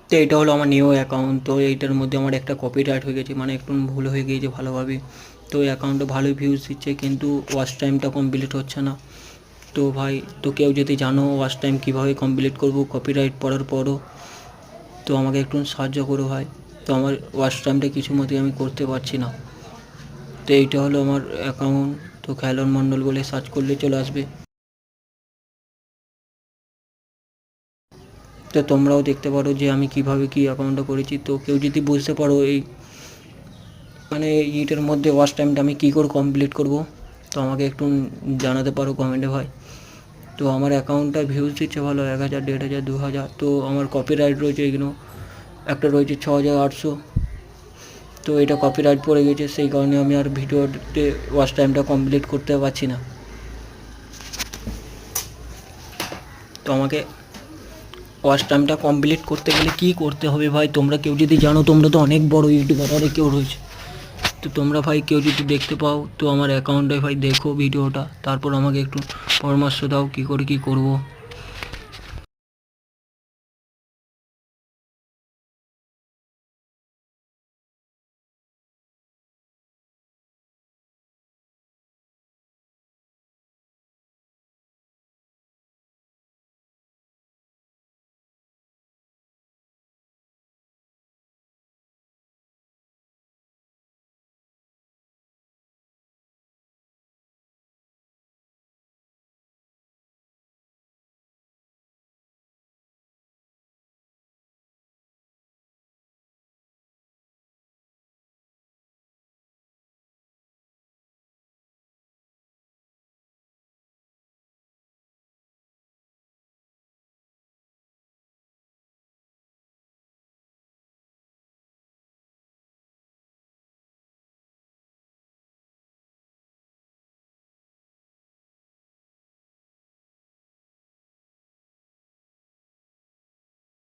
তো এটা হলো আমার নিউ অ্যাকাউন্ট। তো এইটার মধ্যে আমার একটা কপিরাইট হয়ে গেছে, মানে একটু ভুল হয়ে গিয়েছে ভালোভাবে। তো এই অ্যাকাউন্টে ভালোই ভিউজ দিচ্ছে, কিন্তু ওয়াচ টাইমটা কমপ্লিট হচ্ছে না। তো ভাই, তো কেউ যদি জানো ওয়াচ টাইম কীভাবে কমপ্লিট করবো কপিরাইট পড়ার পরও, তো আমাকে একটু সাহায্য করো ভাই। তো আমার ওয়াচ টাইমটা কিছু মতেই আমি করতে পারছি না। তো এইটা হলো আমার অ্যাকাউন্ট। তো খেলন মণ্ডল বলে সার্চ করলে চলে আসবে। তো তোমরাও দেখতে পারো যে আমি কিভাবে কি অ্যাকাউন্টটা করেছি। তো কেউ যদি বুঝতে পারো এই মানে এইটার মধ্যে ওয়াচ টাইমটা আমি কী করে কমপ্লিট করব, তো আমাকে একটু জানাতে পারো কমেন্টে ভাই। তো আমার অ্যাকাউন্টটা ভিউজ দিচ্ছে ভালো, 1000, 1500, 2000। তো আমার কপিরাইট রয়েছে এগুলো, একটা রয়েছে 6800। তো এটা কপিরাইট পড়ে গেছে, সেই কারণে আমি আর ভিডিওতে ওয়াচ টাইমটা কমপ্লিট করতে পারছি না। তো আমাকে ওয়াচ টাইমটা কমপ্লিট করতে গেলে কী করতে হবে ভাই? তোমরা কেউ যদি জানো, তোমরা তো অনেক বড় ইউটিউবার, অনেক কেউ রয়েছে। তো তোমরা ভাই কেউ যদি দেখতে পাও, তো আমার অ্যাকাউন্টে ভাই দেখো ভিডিওটা, তারপর আমাকে একটু পরামর্শ দাও কী করে কী করবো।